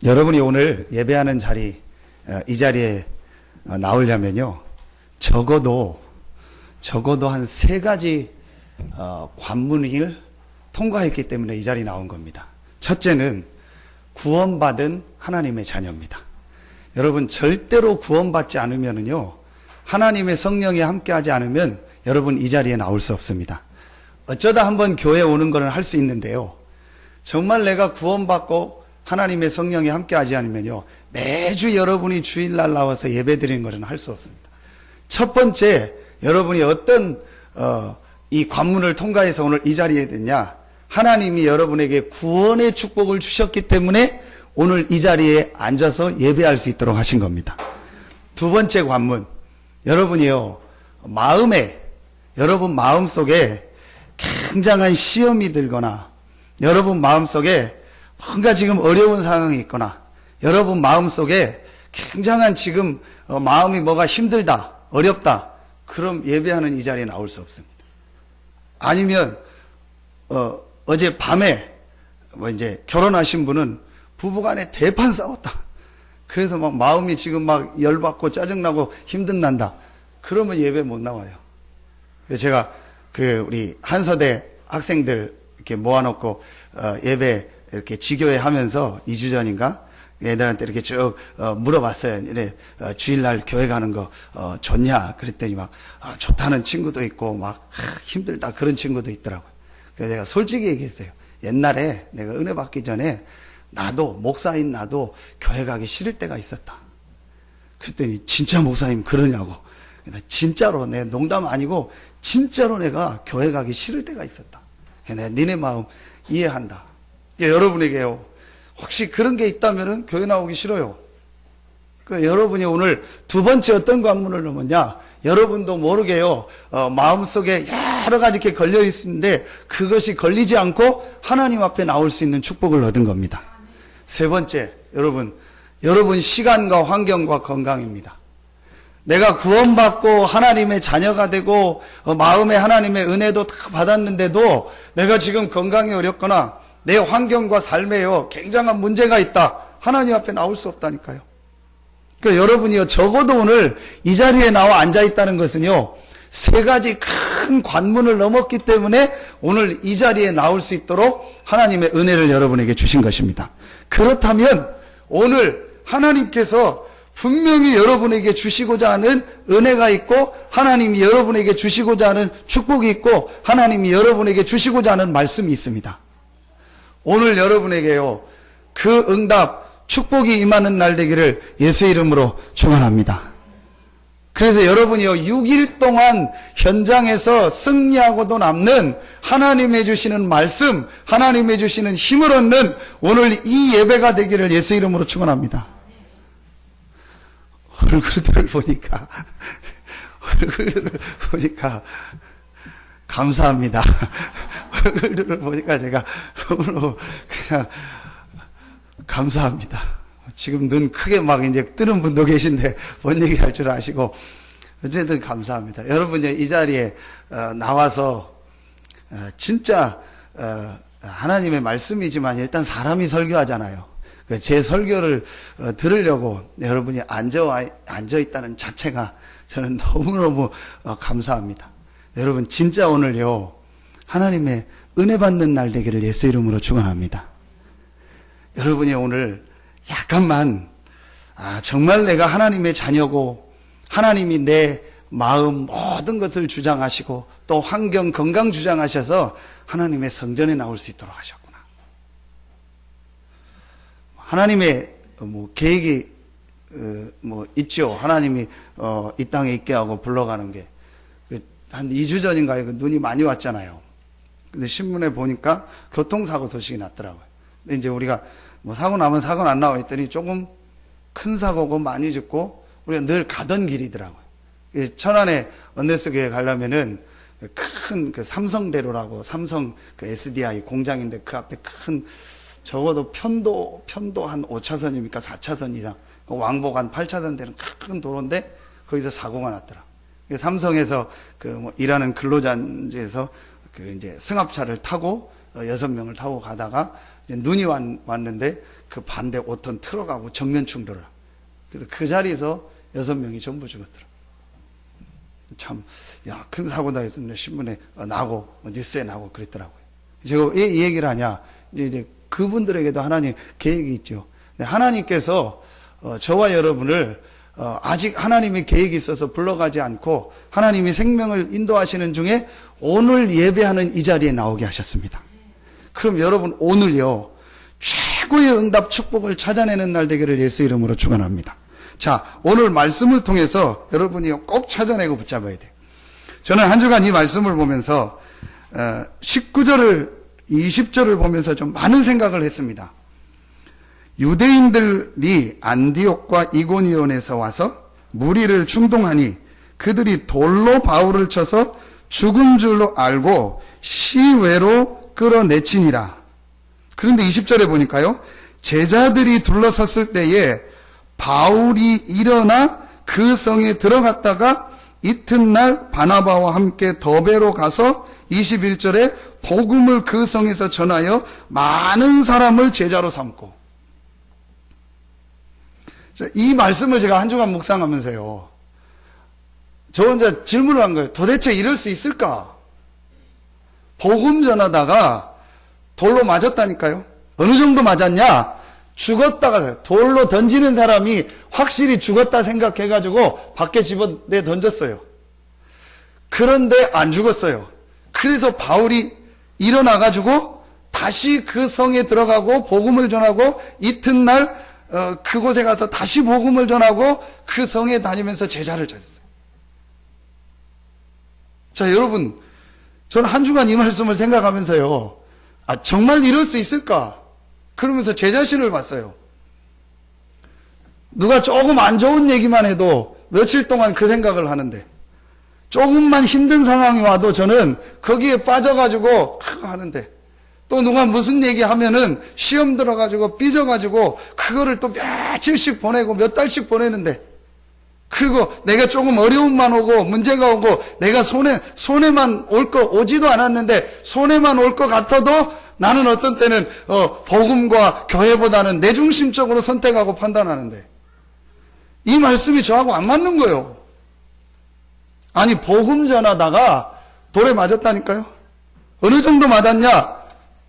여러분이 오늘 예배하는 자리, 이 자리에 나오려면요, 적어도 한 세 가지 관문을 통과했기 때문에 이 자리에 나온 겁니다. 첫째는 구원받은 하나님의 자녀입니다. 여러분, 절대로 구원받지 않으면요, 하나님의 성령이 함께하지 않으면 여러분 이 자리에 나올 수 없습니다. 어쩌다 한번 교회 오는 거는 할 수 있는데요, 정말 내가 구원받고 하나님의 성령이 함께하지 않으면요, 매주 여러분이 주일날 나와서 예배드리는 것은 할 수 없습니다. 첫 번째, 여러분이 어떤 이 관문을 통과해서 오늘 이 자리에 됐냐? 하나님이 여러분에게 구원의 축복을 주셨기 때문에 오늘 이 자리에 앉아서 예배할 수 있도록 하신 겁니다. 두 번째 관문, 여러분이요, 여러분 마음속에 굉장한 시험이 들거나, 여러분 마음속에 뭔가 지금 어려운 상황이 있거나, 여러분 마음속에 굉장한 지금 마음이 뭐가 힘들다, 어렵다, 그럼 예배하는 이 자리에 나올 수 없습니다. 아니면 어제 밤에 이제 결혼하신 분은 부부간에 대판 싸웠다, 그래서 막 마음이 지금 막 열받고 짜증나고 힘든난다, 그러면 예배 못 나와요. 그래서 제가 우리 한서대 학생들 이렇게 모아놓고 예배 이렇게 지교회 하면서 2주 전인가 애들한테 이렇게 쭉 물어봤어요. 이래 주일날 교회 가는 거 좋냐? 그랬더니 막 좋다는 친구도 있고 막 힘들다 그런 친구도 있더라고요. 그래서 내가 솔직히 얘기했어요. 옛날에 내가 은혜 받기 전에 목사인 나도 교회 가기 싫을 때가 있었다. 그랬더니 진짜 목사님 그러냐고. 진짜로, 내 농담 아니고 진짜로 내가 교회 가기 싫을 때가 있었다. 내가 니네 마음 이해한다. 여러분에게요, 혹시 그런 게 있다면 교회 나오기 싫어요. 그러니까 여러분이 오늘 두 번째 어떤 관문을 넘었냐? 여러분도 모르게요, 마음속에 여러 가지 이렇게 걸려 있는데 그것이 걸리지 않고 하나님 앞에 나올 수 있는 축복을 얻은 겁니다. 세 번째, 여러분 시간과 환경과 건강입니다. 내가 구원받고 하나님의 자녀가 되고 마음에 하나님의 은혜도 다 받았는데도 내가 지금 건강이 어렵거나 내 환경과 삶에요 굉장한 문제가 있다, 하나님 앞에 나올 수 없다니까요. 그러니까 여러분이요, 적어도 오늘 이 자리에 나와 앉아있다는 것은요, 세 가지 큰 관문을 넘었기 때문에 오늘 이 자리에 나올 수 있도록 하나님의 은혜를 여러분에게 주신 것입니다. 그렇다면 오늘 하나님께서 분명히 여러분에게 주시고자 하는 은혜가 있고, 하나님이 여러분에게 주시고자 하는 축복이 있고, 하나님이 여러분에게 주시고자 하는 말씀이 있습니다. 오늘 여러분에게요, 그 응답, 축복이 임하는 날 되기를 예수 이름으로 축원합니다. 그래서 여러분이요, 6일 동안 현장에서 승리하고도 남는 하나님이 주시는 말씀, 하나님이 주시는 힘을 얻는 오늘 이 예배가 되기를 예수 이름으로 축원합니다. 얼굴들을 보니까 감사합니다. 얼굴들을 보니까 제가 너무 그냥 감사합니다. 지금 눈 크게 막 이제 뜨는 분도 계신데 뭔 얘기 할 줄 아시고, 어쨌든 감사합니다. 여러분이 이 자리에 나와서 진짜 하나님의 말씀이지만 일단 사람이 설교하잖아요. 제 설교를 들으려고 여러분이 앉아있다는 자체가 저는 너무너무 감사합니다. 여러분, 진짜 오늘요, 하나님의 은혜 받는 날 되기를 예수 이름으로 축원합니다. 여러분이 오늘 약간만 정말 내가 하나님의 자녀고 하나님이 내 마음 모든 것을 주장하시고 또 환경 건강 주장하셔서 하나님의 성전에 나올 수 있도록 하셨구나. 하나님의 계획이 있죠. 하나님이 이 땅에 있게 하고 불러가는 게 한 2주 전인가요? 눈이 많이 왔잖아요. 근데 신문에 보니까 교통사고 소식이 났더라고요. 근데 이제 우리가 사고 나면 사고 안 나와 있더니 조금 큰 사고고 많이 죽고 우리가 늘 가던 길이더라고요. 천안에 언네스교회 가려면은 큰 삼성대로라고, 삼성 SDI 공장인데 그 앞에 큰, 적어도 편도 한 5차선입니까 4차선 이상, 왕복 한 8차선 되는 큰 도로인데 거기서 사고가 났더라. 삼성에서 일하는 근로자에서 이제 승합차를 타고 6명을 타고 가다가 이제 눈이 왔는데 그 반대 5톤 트럭하고 정면 충돌을. 그래서 그 자리에서 6명이 전부 죽었더라. 참, 야, 큰 사고 나겠습니다. 신문에 나고, 뉴스에 나고 그랬더라고요. 제가 왜 이 얘기를 하냐. 이제 그분들에게도 하나님 계획이 있죠. 하나님께서 저와 여러분을 아직 하나님의 계획이 있어서 불러가지 않고 하나님이 생명을 인도하시는 중에 오늘 예배하는 이 자리에 나오게 하셨습니다. 그럼 여러분 오늘요 최고의 응답 축복을 찾아내는 날 되기를 예수 이름으로 축원합니다. 자, 오늘 말씀을 통해서 여러분이 꼭 찾아내고 붙잡아야 돼요. 저는 한 주간 이 말씀을 보면서 19절을 20절을 보면서 좀 많은 생각을 했습니다. 유대인들이 안디옥과 이고니온에서 와서 무리를 충동하니 그들이 돌로 바울을 쳐서 죽은 줄로 알고 시외로 끌어내치니라. 그런데 20절에 보니까요, 제자들이 둘러섰을 때에 바울이 일어나 그 성에 들어갔다가 이튿날 바나바와 함께 더베로 가서 21절에 복음을 그 성에서 전하여 많은 사람을 제자로 삼고. 이 말씀을 제가 한 주간 묵상하면서요, 저 혼자 질문을 한 거예요. 도대체 이럴 수 있을까? 복음 전하다가 돌로 맞았다니까요. 어느 정도 맞았냐? 죽었다가 돌로 던지는 사람이 확실히 죽었다 생각해가지고 밖에 집어내 던졌어요. 그런데 안 죽었어요. 그래서 바울이 일어나가지고 다시 그 성에 들어가고 복음을 전하고 이튿날 그곳에 가서 다시 복음을 전하고 그 성에 다니면서 제자를 차렸어요. 자, 여러분, 저는 한 주간 이 말씀을 생각하면서요, 아, 정말 이럴 수 있을까? 그러면서 제 자신을 봤어요. 누가 조금 안 좋은 얘기만 해도 며칠 동안 그 생각을 하는데, 조금만 힘든 상황이 와도 저는 거기에 빠져가지고 하는데, 또 누가 무슨 얘기 하면은 시험 들어가지고 삐져가지고 그거를 또 며칠씩 보내고 몇 달씩 보내는데, 그리고 내가 조금 어려움만 오고 문제가 오고 내가 손해만 오지도 않았는데 손해만 올 것 같아도 나는 어떤 때는 복음과 교회보다는 내 중심적으로 선택하고 판단하는데, 이 말씀이 저하고 안 맞는 거예요. 아니, 복음 전하다가 돌에 맞았다니까요. 어느 정도 맞았냐?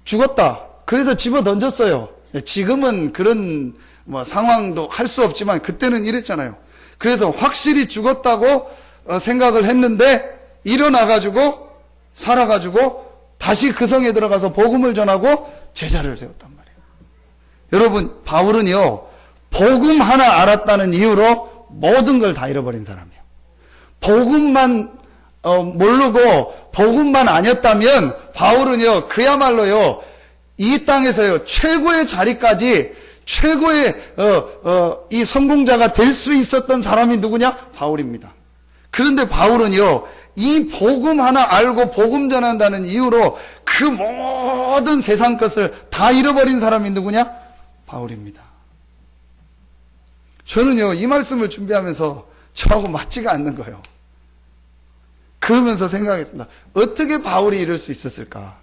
죽었다. 그래서 집어 던졌어요. 지금은 그런 상황도 할 수 없지만 그때는 이랬잖아요. 그래서 확실히 죽었다고 생각을 했는데 일어나가지고 살아가지고 다시 그 성에 들어가서 복음을 전하고 제자를 세웠단 말이에요. 여러분, 바울은요, 복음 하나 알았다는 이유로 모든 걸 다 잃어버린 사람이에요. 복음만 모르고 복음만 아니었다면 바울은요, 그야말로요, 이 땅에서요, 최고의 자리까지 최고의 이 성공자가 될 수 있었던 사람이 누구냐? 바울입니다. 그런데 바울은요, 이 복음 하나 알고 복음 전한다는 이유로 그 모든 세상 것을 다 잃어버린 사람이 누구냐? 바울입니다. 저는요, 이 말씀을 준비하면서 저하고 맞지가 않는 거예요. 그러면서 생각했습니다. 어떻게 바울이 이럴 수 있었을까?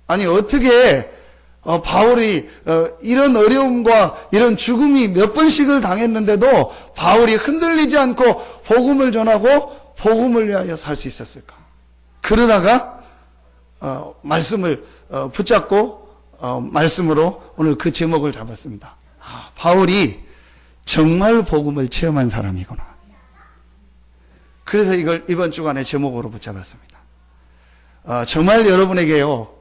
아니, 어떻게 바울이 이런 어려움과 이런 죽음이 몇 번씩을 당했는데도 바울이 흔들리지 않고 복음을 전하고 복음을 위하여 살 수 있었을까? 그러다가 말씀을 붙잡고 말씀으로 오늘 그 제목을 잡았습니다. 아, 바울이 정말 복음을 체험한 사람이구나. 그래서 이걸 이번 주간의 제목으로 붙잡았습니다. 정말 여러분에게요,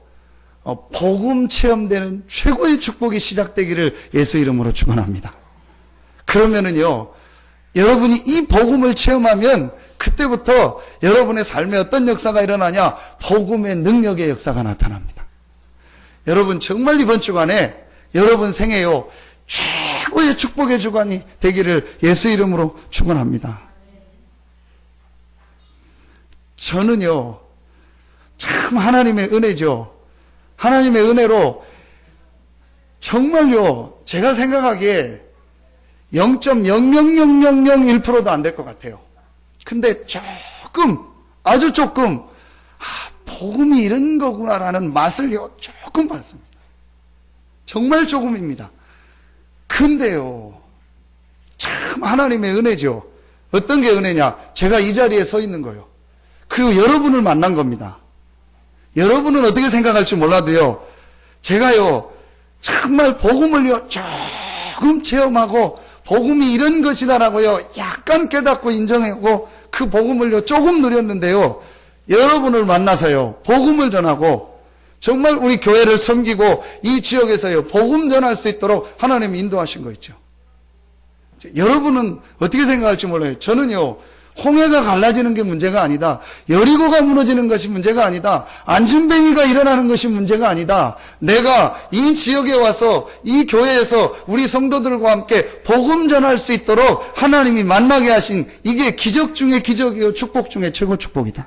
복음 체험되는 최고의 축복이 시작되기를 예수 이름으로 축원합니다. 그러면은요, 여러분이 이 복음을 체험하면 그때부터 여러분의 삶에 어떤 역사가 일어나냐? 복음의 능력의 역사가 나타납니다. 여러분, 정말 이번 주간에 여러분 생애요, 최고의 축복의 주간이 되기를 예수 이름으로 축원합니다. 저는요, 참 하나님의 은혜죠. 하나님의 은혜로 정말요, 제가 생각하기에 0.00001%도 안 될 것 같아요. 근데 조금, 아주 조금, 복음이 이런 거구나라는 맛을 조금 봤습니다. 정말 조금입니다. 근데요, 참 하나님의 은혜죠. 어떤 게 은혜냐? 제가 이 자리에 서 있는 거예요. 그리고 여러분을 만난 겁니다. 여러분은 어떻게 생각할지 몰라도요, 제가요, 정말 복음을요, 조금 체험하고, 복음이 이런 것이다라고요, 약간 깨닫고 인정하고, 그 복음을요, 조금 누렸는데요, 여러분을 만나서요, 복음을 전하고, 정말 우리 교회를 섬기고, 이 지역에서요, 복음 전할 수 있도록 하나님이 인도하신 거 있죠. 여러분은 어떻게 생각할지 몰라요. 저는요, 홍해가 갈라지는 게 문제가 아니다. 여리고가 무너지는 것이 문제가 아니다. 안진뱅이가 일어나는 것이 문제가 아니다. 내가 이 지역에 와서 이 교회에서 우리 성도들과 함께 복음 전할 수 있도록 하나님이 만나게 하신 이게 기적 중에 기적이요, 축복 중에 최고 축복이다.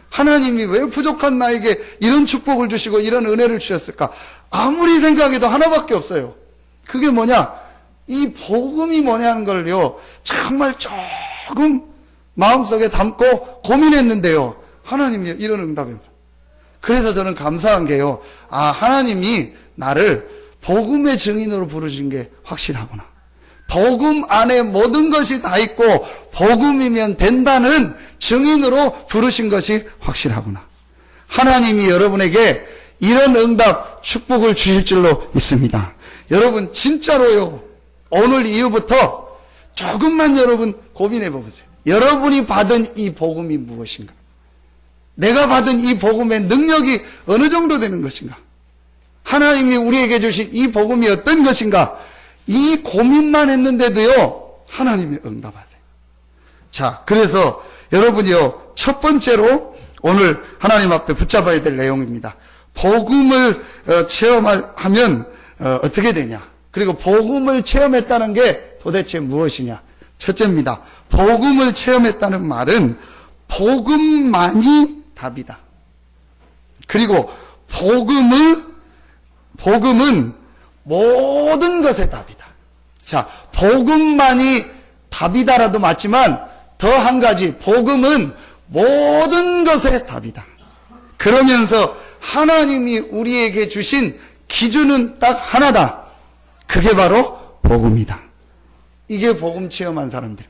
하나님이 왜 부족한 나에게 이런 축복을 주시고 이런 은혜를 주셨을까? 아무리 생각해도 하나밖에 없어요. 그게 뭐냐? 이 복음이 뭐냐는 걸요, 정말 조금 마음속에 담고 고민했는데요, 하나님이 이런 응답입니다. 그래서 저는 감사한 게요, 하나님이 나를 복음의 증인으로 부르신 게 확실하구나. 복음 안에 모든 것이 다 있고 복음이면 된다는 증인으로 부르신 것이 확실하구나. 하나님이 여러분에게 이런 응답, 축복을 주실 줄로 믿습니다. 여러분 진짜로요, 오늘 이후부터 조금만 여러분 고민해 보세요. 여러분이 받은 이 복음이 무엇인가? 내가 받은 이 복음의 능력이 어느 정도 되는 것인가? 하나님이 우리에게 주신 이 복음이 어떤 것인가? 이 고민만 했는데도요, 하나님이 응답하세요. 자, 그래서 여러분이요, 첫 번째로 오늘 하나님 앞에 붙잡아야 될 내용입니다. 복음을 체험하면 어떻게 되냐? 그리고 복음을 체험했다는 게 도대체 무엇이냐? 첫째입니다. 복음을 체험했다는 말은 복음만이 답이다. 그리고 복음은 모든 것의 답이다. 자, 복음만이 답이다라도 맞지만 더 한 가지, 복음은 모든 것의 답이다. 그러면서 하나님이 우리에게 주신 기준은 딱 하나다. 그게 바로 복음이다. 이게 복음 체험한 사람들.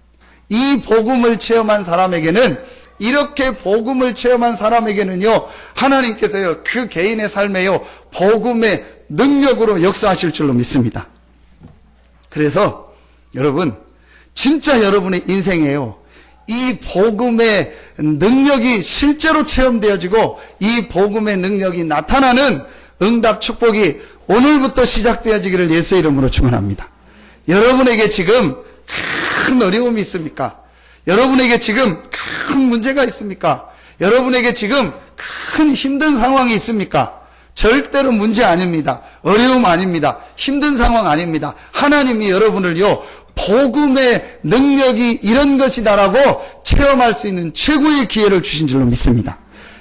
이 복음을 체험한 사람에게는, 이렇게 복음을 체험한 사람에게는요, 하나님께서요, 그 개인의 삶에요, 복음의 능력으로 역사하실 줄로 믿습니다. 그래서 여러분, 진짜 여러분의 인생에요, 이 복음의 능력이 실제로 체험되어지고 이 복음의 능력이 나타나는 응답 축복이 오늘부터 시작되어지기를 예수의 이름으로 축원합니다. 여러분에게 지금 큰 어려움이 있습니까? 여러분에게 지금 큰 문제가 있습니까? 여러분에게 지금 큰 힘든 상황이 있습니까? 절대로 문제 아닙니다. 어려움 아닙니다. 힘든 상황 아닙니다. 하나님이 여러분을요, 복음의 능력이 이런 것이다라고 체험할 수 있는 최고의 기회를 주신 줄로 믿습니다.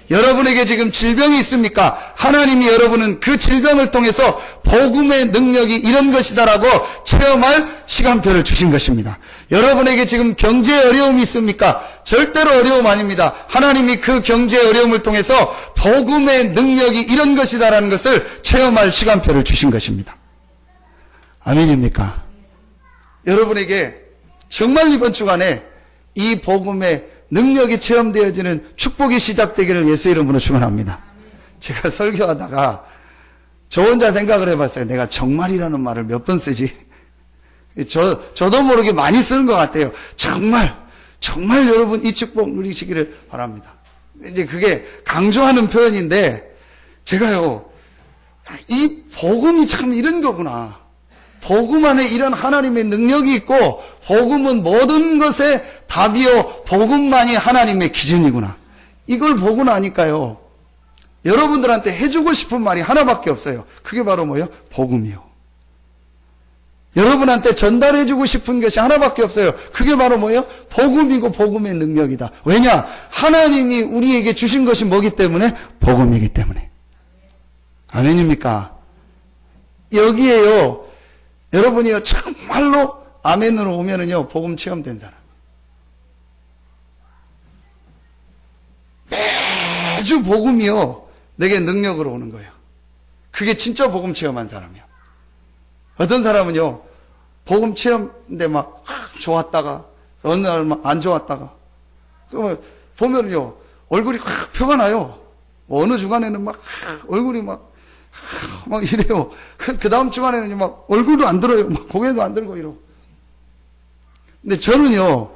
여러분에게 지금 질병이 있습니까? 하나님이 여러분은 그 질병을 통해서 복음의 능력이 이런 것이다라고 체험할 시간표를 주신 것입니다. 여러분에게 지금 경제 어려움이 있습니까? 절대로 어려움 아닙니다. 하나님이 그 경제 어려움을 통해서 복음의 능력이 이런 것이다라는 것을 체험할 시간표를 주신 것입니다. 아멘입니까? 여러분에게 정말 이번 주간에 이 복음의 능력이 체험되어지는 축복이 시작되기를 예수의 이름으로 축원합니다. 제가 설교하다가 저 혼자 생각을 해봤어요. 내가 정말이라는 말을 몇 번 쓰지? 저도 모르게 많이 쓰는 것 같아요. 정말 여러분 이 축복 누리시기를 바랍니다. 이제 그게 강조하는 표현인데, 제가요, 이 복음이 참 이런 거구나. 복음 안에 이런 하나님의 능력이 있고, 복음은 모든 것의 답이요, 복음만이 하나님의 기준이구나. 이걸 보고 나니까요, 여러분들한테 해주고 싶은 말이 하나밖에 없어요. 그게 바로 뭐예요? 복음이요. 여러분한테 전달해주고 싶은 것이 하나밖에 없어요. 그게 바로 뭐예요? 복음이고 복음의 능력이다. 왜냐? 하나님이 우리에게 주신 것이 뭐기 때문에? 복음이기 때문에. 아멘입니까? 여기에요, 여러분이요, 정말로 아멘으로 오면은요, 복음 체험된 사람. 매주 복음이요, 내게 능력으로 오는 거예요. 그게 진짜 복음 체험한 사람이요. 어떤 사람은요, 복음 체험인데 막 좋았다가 어느 날 막 안 좋았다가 그러면 보면요 얼굴이 확 표가 나요. 어느 주간에는 막 얼굴이 막 이래요. 그 다음 주간에는 막 얼굴도 안 들어요. 막 고개도 안 들고 이러고. 근데 저는요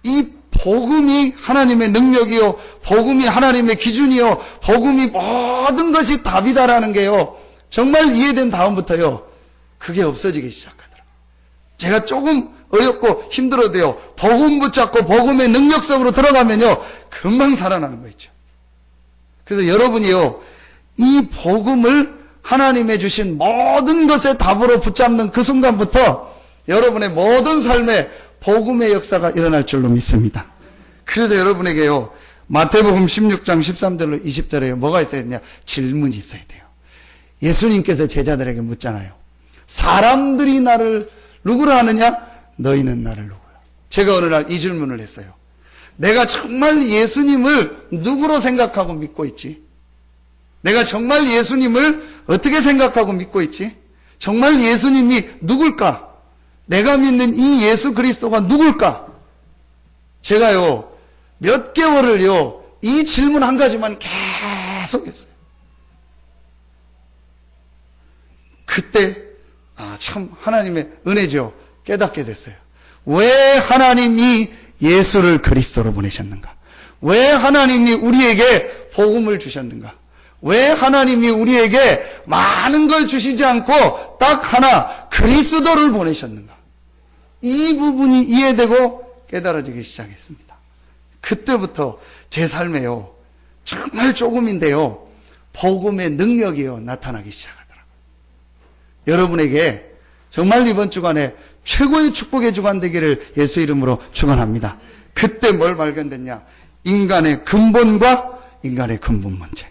이 복음이 하나님의 능력이요, 복음이 하나님의 기준이요, 복음이 모든 것이 답이다라는 게요 정말 이해된 다음부터요 그게 없어지기 시작하더라고요. 제가 조금 어렵고 힘들어도요 복음 붙잡고 복음의 능력 속으로 들어가면요 금방 살아나는 거 있죠. 그래서 여러분이요 이 복음을 하나님의 주신 모든 것의 답으로 붙잡는 그 순간부터 여러분의 모든 삶에 복음의 역사가 일어날 줄로 믿습니다. 그래서 여러분에게요 마태복음 16장 13절로 20절에 뭐가 있어야 되냐? 질문이 있어야 돼요. 예수님께서 제자들에게 묻잖아요. 사람들이 나를 누구로 하느냐? 너희는 나를 누구로? 제가 어느 날 이 질문을 했어요. 내가 정말 예수님을 누구로 생각하고 믿고 있지? 내가 정말 예수님을 어떻게 생각하고 믿고 있지? 정말 예수님이 누굴까? 내가 믿는 이 예수 그리스도가 누굴까? 제가요 몇 개월을요 이 질문 한 가지만 계속 했어요. 그때 참 하나님의 은혜죠. 깨닫게 됐어요. 왜 하나님이 예수를 그리스도로 보내셨는가? 왜 하나님이 우리에게 복음을 주셨는가? 왜 하나님이 우리에게 많은 걸 주시지 않고 딱 하나 그리스도를 보내셨는가? 이 부분이 이해되고 깨달아지기 시작했습니다. 그때부터 제 삶에요 정말 조금인데요 복음의 능력이요 나타나기 시작하더라고요. 여러분에게 정말 이번 주간에 최고의 축복의 주간 되기를 예수 이름으로 축원합니다. 그때 뭘 발견됐냐? 인간의 근본과 인간의 근본 문제.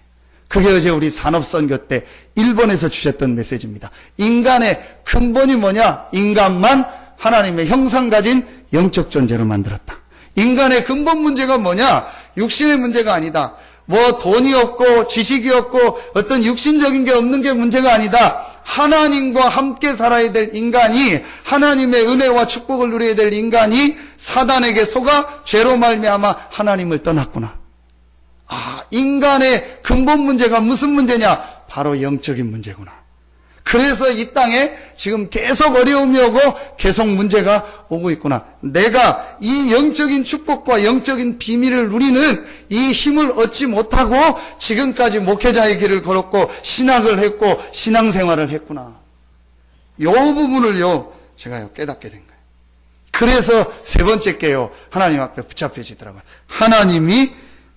그게 어제 우리 산업선교 때 일본에서 주셨던 메시지입니다. 인간의 근본이 뭐냐? 인간만 하나님의 형상 가진 영적 존재로 만들었다. 인간의 근본 문제가 뭐냐? 육신의 문제가 아니다. 뭐 돈이 없고 지식이 없고 어떤 육신적인 게 없는 게 문제가 아니다. 하나님과 함께 살아야 될 인간이, 하나님의 은혜와 축복을 누려야 될 인간이 사단에게 속아 죄로 말미암아 하나님을 떠났구나. 인간의 근본 문제가 무슨 문제냐? 바로 영적인 문제구나. 그래서 이 땅에 지금 계속 어려움이 오고 계속 문제가 오고 있구나. 내가 이 영적인 축복과 영적인 비밀을 누리는 이 힘을 얻지 못하고 지금까지 목회자의 길을 걸었고 신학을 했고 신앙생활을 했구나. 이 부분을요 제가 깨닫게 된 거예요. 그래서 세 번째 게요 하나님 앞에 붙잡혀지더라고요. 하나님이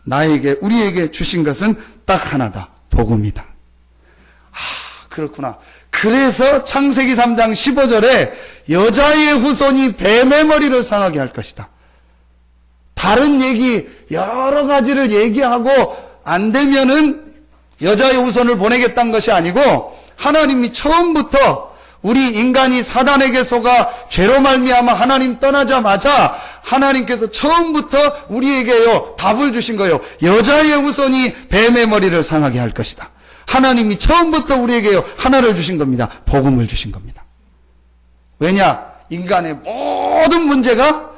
나에게 우리에게 주신 것은 딱 하나다. 복음이다. 그렇구나. 그래서 창세기 3장 15절에 여자의 후손이 뱀의 머리를 상하게 할 것이다. 다른 얘기 여러 가지를 얘기하고 안 되면은 여자의 후손을 보내겠다는 것이 아니고 하나님이 처음부터 우리 인간이 사단에게 속아 죄로 말미암아 하나님 떠나자마자 하나님께서 처음부터 우리에게요 답을 주신 거예요. 여자의 후손이 뱀의 머리를 상하게 할 것이다. 하나님이 처음부터 우리에게요 하나를 주신 겁니다. 복음을 주신 겁니다. 왜냐? 인간의 모든 문제가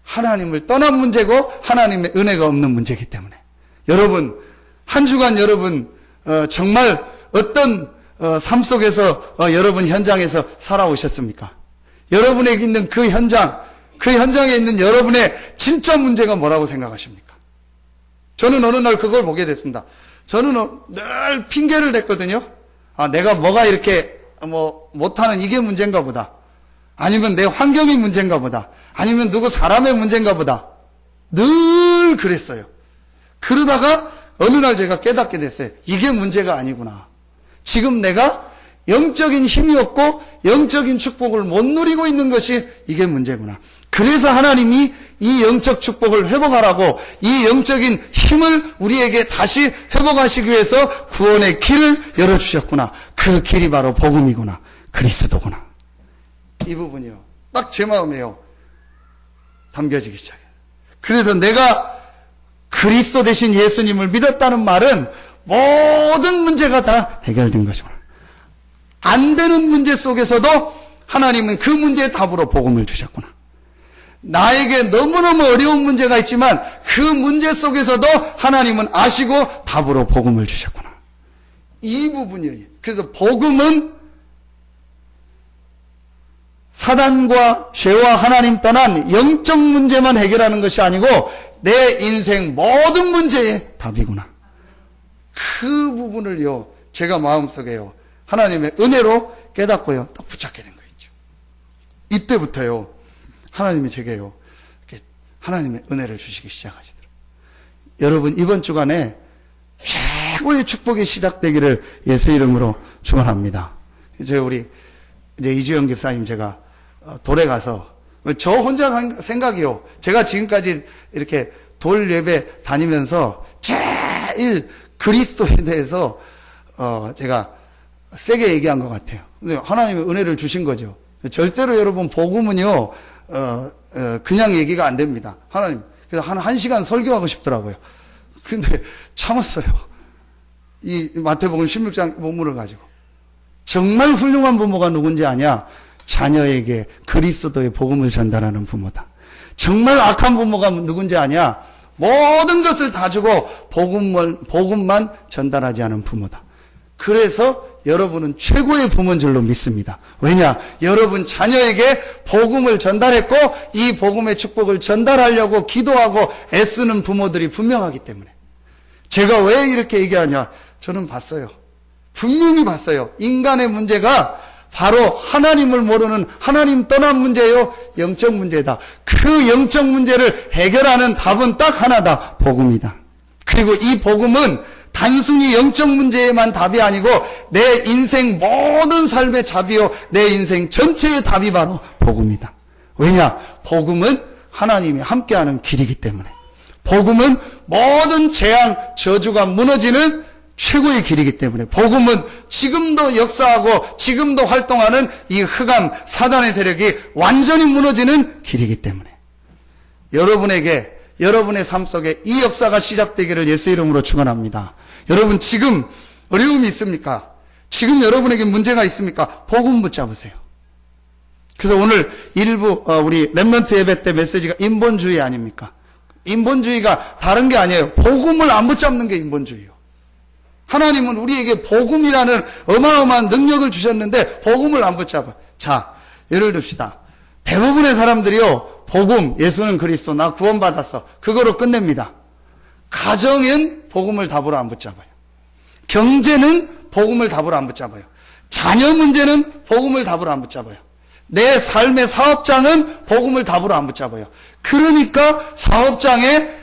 하나님을 떠난 문제고 하나님의 은혜가 없는 문제이기 때문에. 여러분 한 주간 여러분 정말 어떤 삶 속에서 여러분 현장에서 살아오셨습니까? 여러분에게 있는 그 현장에 있는 여러분의 진짜 문제가 뭐라고 생각하십니까? 저는 어느 날 그걸 보게 됐습니다. 저는 늘 핑계를 댔거든요. 내가 뭐가 이렇게 못하는 이게 문제인가 보다. 아니면 내 환경이 문제인가 보다. 아니면 누구 사람의 문제인가 보다. 늘 그랬어요. 그러다가 어느 날 제가 깨닫게 됐어요. 이게 문제가 아니구나. 지금 내가 영적인 힘이 없고 영적인 축복을 못 누리고 있는 것이 이게 문제구나. 그래서 하나님이 이 영적 축복을 회복하라고 이 영적인 힘을 우리에게 다시 회복하시기 위해서 구원의 길을 열어주셨구나. 그 길이 바로 복음이구나. 그리스도구나. 이 부분이요. 딱 제 마음에요. 담겨지기 시작해요. 그래서 내가 그리스도 대신 예수님을 믿었다는 말은 모든 문제가 다 해결된 것이구나. 안 되는 문제 속에서도 하나님은 그 문제의 답으로 복음을 주셨구나. 나에게 너무너무 어려운 문제가 있지만 그 문제 속에서도 하나님은 아시고 답으로 복음을 주셨구나. 이 부분이에요. 그래서 복음은 사단과 죄와 하나님 떠난 영적 문제만 해결하는 것이 아니고 내 인생 모든 문제의 답이구나. 그 부분을요, 제가 마음속에요, 하나님의 은혜로 깨닫고요, 딱 붙잡게 된 거있죠. 이때부터요, 하나님이 제게요, 이렇게 하나님의 은혜를 주시기 시작하시더라고요. 여러분, 이번 주간에 최고의 축복이 시작되기를 예수 이름으로 축원합니다. 우리 이제 이주영 집사님 제가 돌에 가서, 저 혼자 생각이요, 제가 지금까지 이렇게 돌 예배 다니면서 제일 그리스도에 대해서 제가 세게 얘기한 것 같아요. 근데 하나님의 은혜를 주신 거죠. 절대로 여러분 복음은요 그냥 얘기가 안 됩니다. 하나님, 그래서 한 시간 설교하고 싶더라고요. 그런데 참았어요. 이 마태복음 16장 본문을 가지고 정말 훌륭한 부모가 누군지 아냐? 자녀에게 그리스도의 복음을 전달하는 부모다. 정말 악한 부모가 누군지 아냐? 모든 것을 다 주고 복음만 전달하지 않은 부모다. 그래서 여러분은 최고의 부모인 줄로 믿습니다. 왜냐? 여러분 자녀에게 복음을 전달했고 이 복음의 축복을 전달하려고 기도하고 애쓰는 부모들이 분명하기 때문에. 제가 왜 이렇게 얘기하냐? 저는 봤어요. 분명히 봤어요. 인간의 문제가 바로 하나님을 모르는, 하나님 떠난 문제요, 영적 문제다. 그 영적 문제를 해결하는 답은 딱 하나다. 복음이다. 그리고 이 복음은 단순히 영적 문제에만 답이 아니고 내 인생 모든 삶의 답이요, 내 인생 전체의 답이 바로 복음이다. 왜냐? 복음은 하나님이 함께하는 길이기 때문에. 복음은 모든 재앙, 저주가 무너지는 최고의 길이기 때문에. 복음은 지금도 역사하고 지금도 활동하는 이 흑암 사단의 세력이 완전히 무너지는 길이기 때문에. 여러분에게, 여러분의 삶 속에 이 역사가 시작되기를 예수 이름으로 축원합니다. 여러분 지금 어려움이 있습니까? 지금 여러분에게 문제가 있습니까? 복음 붙잡으세요. 그래서 오늘 일부 우리 렘넌트 예배 때 메시지가 인본주의 아닙니까? 인본주의가 다른 게 아니에요. 복음을 안 붙잡는 게 인본주의예요. 하나님은 우리에게 복음이라는 어마어마한 능력을 주셨는데 복음을 안 붙잡아. 자, 예를 듭시다. 대부분의 사람들이요, 복음, 예수는 그리스도, 나 구원받았어, 그거로 끝냅니다. 가정은 복음을 답으로 안 붙잡아요. 경제는 복음을 답으로 안 붙잡아요. 자녀 문제는 복음을 답으로 안 붙잡아요. 내 삶의 사업장은 복음을 답으로 안 붙잡아요. 그러니까 사업장에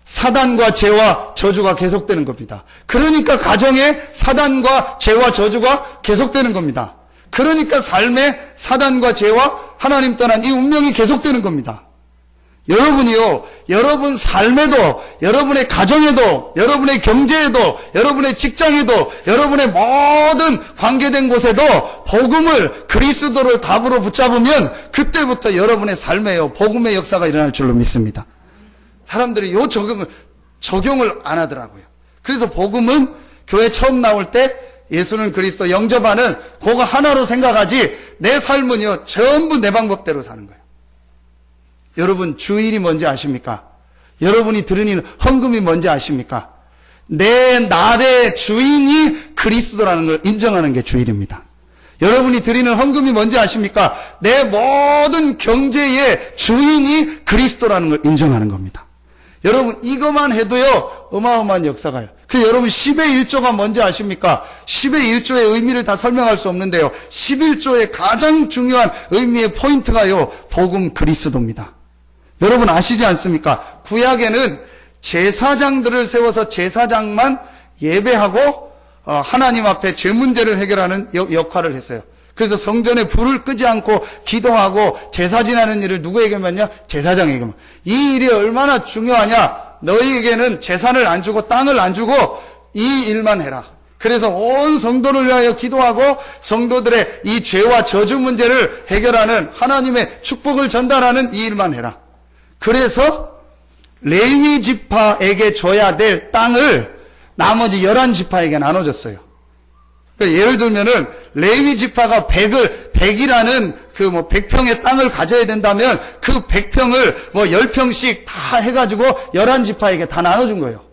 사단과 죄와 저주가 계속되는 겁니다. 그러니까 가정에 사단과 죄와 저주가 계속되는 겁니다. 그러니까 삶에 사단과 죄와 하나님 떠난 이 운명이 계속되는 겁니다. 여러분이요, 여러분 삶에도, 여러분의 가정에도, 여러분의 경제에도, 여러분의 직장에도, 여러분의 모든 관계된 곳에도 복음을, 그리스도를 답으로 붙잡으면 그때부터 여러분의 삶에요, 복음의 역사가 일어날 줄로 믿습니다. 사람들이 요 적용을 안 하더라고요. 그래서 복음은 교회 처음 나올 때 예수는 그리스도 영접하는 그거 하나로 생각하지, 내 삶은요 전부 내 방법대로 사는 거예요. 여러분 주일이 뭔지 아십니까? 여러분이 드리는 헌금이 뭔지 아십니까? 내 날의 주인이 그리스도라는 걸 인정하는 게 주일입니다. 여러분이 드리는 헌금이 뭔지 아십니까? 내 모든 경제의 주인이 그리스도라는 걸 인정하는 겁니다. 여러분 이것만 해도요 어마어마한 역사가 있어요. 그래서 여러분 10의 1조가 뭔지 아십니까? 10의 1조의 의미를 다 설명할 수 없는데요, 11조의 가장 중요한 의미의 포인트가요 복음 그리스도입니다. 여러분 아시지 않습니까? 구약에는 제사장들을 세워서 제사장만 예배하고 하나님 앞에 죄 문제를 해결하는 역할을 했어요. 그래서 성전에 불을 끄지 않고 기도하고 제사 지나는 일을 누구에게만 했냐? 제사장에게만. 이 일이 얼마나 중요하냐? 너희에게는 재산을 안 주고 땅을 안 주고 이 일만 해라. 그래서 온 성도를 위하여 기도하고 성도들의 이 죄와 저주 문제를 해결하는, 하나님의 축복을 전달하는 이 일만 해라. 그래서 레위 지파에게 줘야 될 땅을 나머지 11지파에게 나눠줬어요. 그러니까 예를 들면은 레위 지파가 100이라는 그 100평의 땅을 가져야 된다면 그 100평을 10평씩 다 해가지고 11지파에게 다 나눠준 거예요.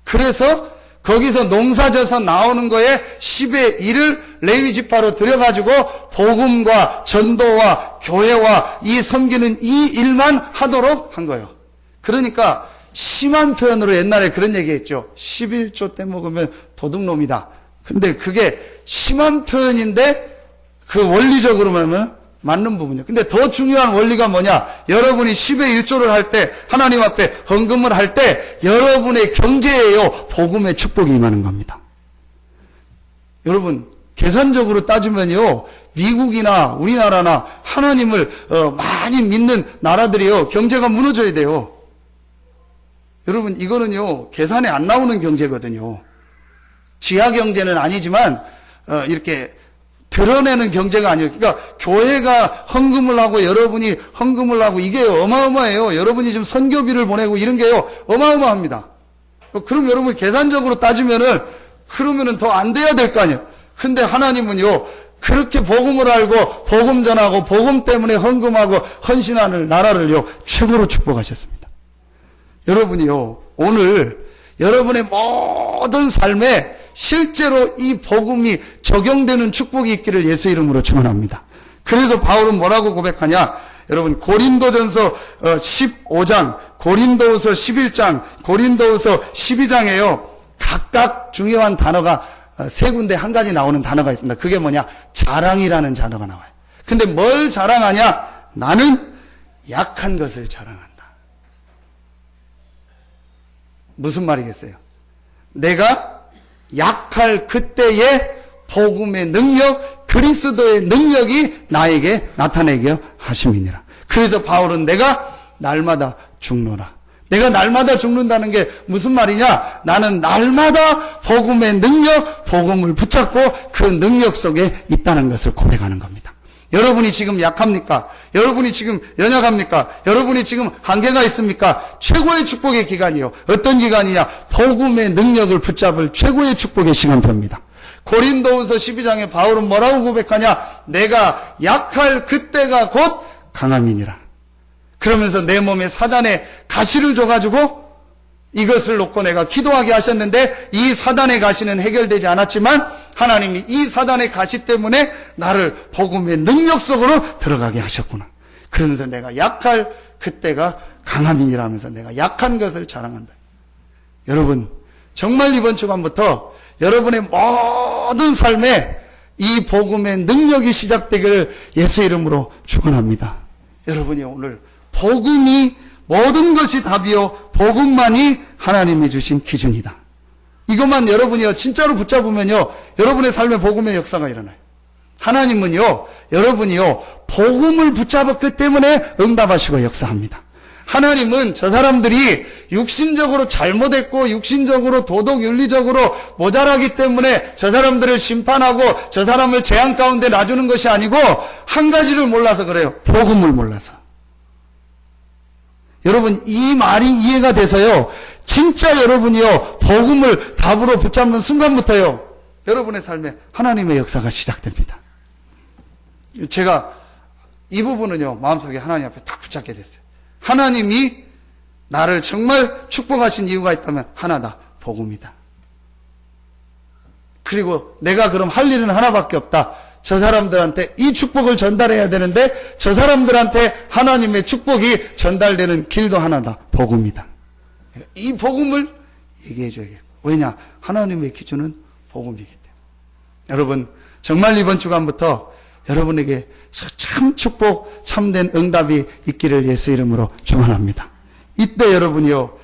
그래서 거기서 농사져서 나오는 거에 10의 1을 레위 지파로 들여가지고 복음과 전도와 교회와 이 섬기는 이 일만 하도록 한 거예요. 그러니까 심한 표현으로 옛날에 그런 얘기했죠. 11조 떼먹으면 도둑놈이다. 근데 그게 심한 표현인데 그 원리적으로 보면 맞는 부분이에요. 근데 더 중요한 원리가 뭐냐? 여러분이 10의 1조를 할 때, 하나님 앞에 헌금을 할 때 여러분의 경제에요, 복음의 축복이 임하는 겁니다. 여러분, 계산적으로 따지면요, 미국이나 우리나라나 하나님을 많이 믿는 나라들이요, 경제가 무너져야 돼요. 여러분, 이거는요, 계산에 안 나오는 경제거든요. 지하 경제는 아니지만 이렇게 드러내는 경제가 아니에요. 그러니까 교회가 헌금을 하고 여러분이 헌금을 하고 이게 어마어마해요. 여러분이 지금 선교비를 보내고 이런 게요, 어마어마합니다. 그럼 여러분 계산적으로 따지면은 그러면은 더 안 돼야 될 거 아니에요. 근데 하나님은요, 그렇게 복음을 알고 복음 전하고 복음 때문에 헌금하고 헌신하는 나라를요, 최고로 축복하셨습니다. 여러분이요, 오늘 여러분의 모든 삶에 실제로 이 복음이 적용되는 축복이 있기를 예수 이름으로 축원합니다. 그래서 바울은 뭐라고 고백하냐? 여러분, 고린도전서 15장, 고린도후서 11장, 고린도후서 12장에요. 각각 중요한 단어가 세 군데 한 가지 나오는 단어가 있습니다. 그게 뭐냐? 자랑이라는 단어가 나와요. 근데 뭘 자랑하냐? 나는 약한 것을 자랑한다. 무슨 말이겠어요? 내가 약할 그때의 복음의 능력, 그리스도의 능력이 나에게 나타내게 하심이니라. 그래서 바울은 내가 날마다 죽노라. 내가 날마다 죽는다는 게 무슨 말이냐? 나는 날마다 복음의 능력, 복음을 붙잡고 그 능력 속에 있다는 것을 고백하는 겁니다. 여러분이 지금 약합니까? 여러분이 지금 연약합니까? 여러분이 지금 한계가 있습니까? 최고의 축복의 기간이요. 어떤 기간이냐? 복음의 능력을 붙잡을 최고의 축복의 시간표입니다. 고린도후서 12장에 바울은 뭐라고 고백하냐? 내가 약할 그때가 곧 강함이니라. 그러면서 내 몸에 사단의 가시를 줘가지고 이것을 놓고 내가 기도하게 하셨는데 이 사단의 가시는 해결되지 않았지만 하나님이 이 사단의 가시 때문에 나를 복음의 능력 속으로 들어가게 하셨구나. 그러면서 내가 약할 그때가 강함이니라 하면서 내가 약한 것을 자랑한다. 여러분, 정말 이번 주간부터 여러분의 모든 삶에 이 복음의 능력이 시작되기를 예수 이름으로 축원합니다. 여러분이 오늘 복음이 모든 것이 답이요, 복음만이 하나님이 주신 기준이다. 이것만 여러분이요 진짜로 붙잡으면요, 여러분의 삶에 복음의 역사가 일어나요. 하나님은요, 여러분이요 복음을 붙잡았기 때문에 응답하시고 역사합니다. 하나님은 저 사람들이 육신적으로 잘못했고 육신적으로 도덕 윤리적으로 모자라기 때문에 저 사람들을 심판하고 저 사람을 재앙 가운데 놔주는 것이 아니고 한 가지를 몰라서 그래요. 복음을 몰라서. 여러분, 이 말이 이해가 돼서요, 진짜 여러분이요 복음을 답으로 붙잡는 순간부터요 여러분의 삶에 하나님의 역사가 시작됩니다. 제가 이 부분은요 마음속에 하나님 앞에 딱 붙잡게 됐어요. 하나님이 나를 정말 축복하신 이유가 있다면 하나다, 복음이다. 그리고 내가 그럼 할 일은 하나밖에 없다. 저 사람들한테 이 축복을 전달해야 되는데 저 사람들한테 하나님의 축복이 전달되는 길도 하나다, 복음이다. 이 복음을 얘기해 줘야겠고, 왜냐? 하나님의 기준은 복음이기 때문에. 여러분, 정말 이번 주간부터 여러분에게 참 축복, 참된 응답이 있기를 예수 이름으로 축원합니다. 이때 여러분이요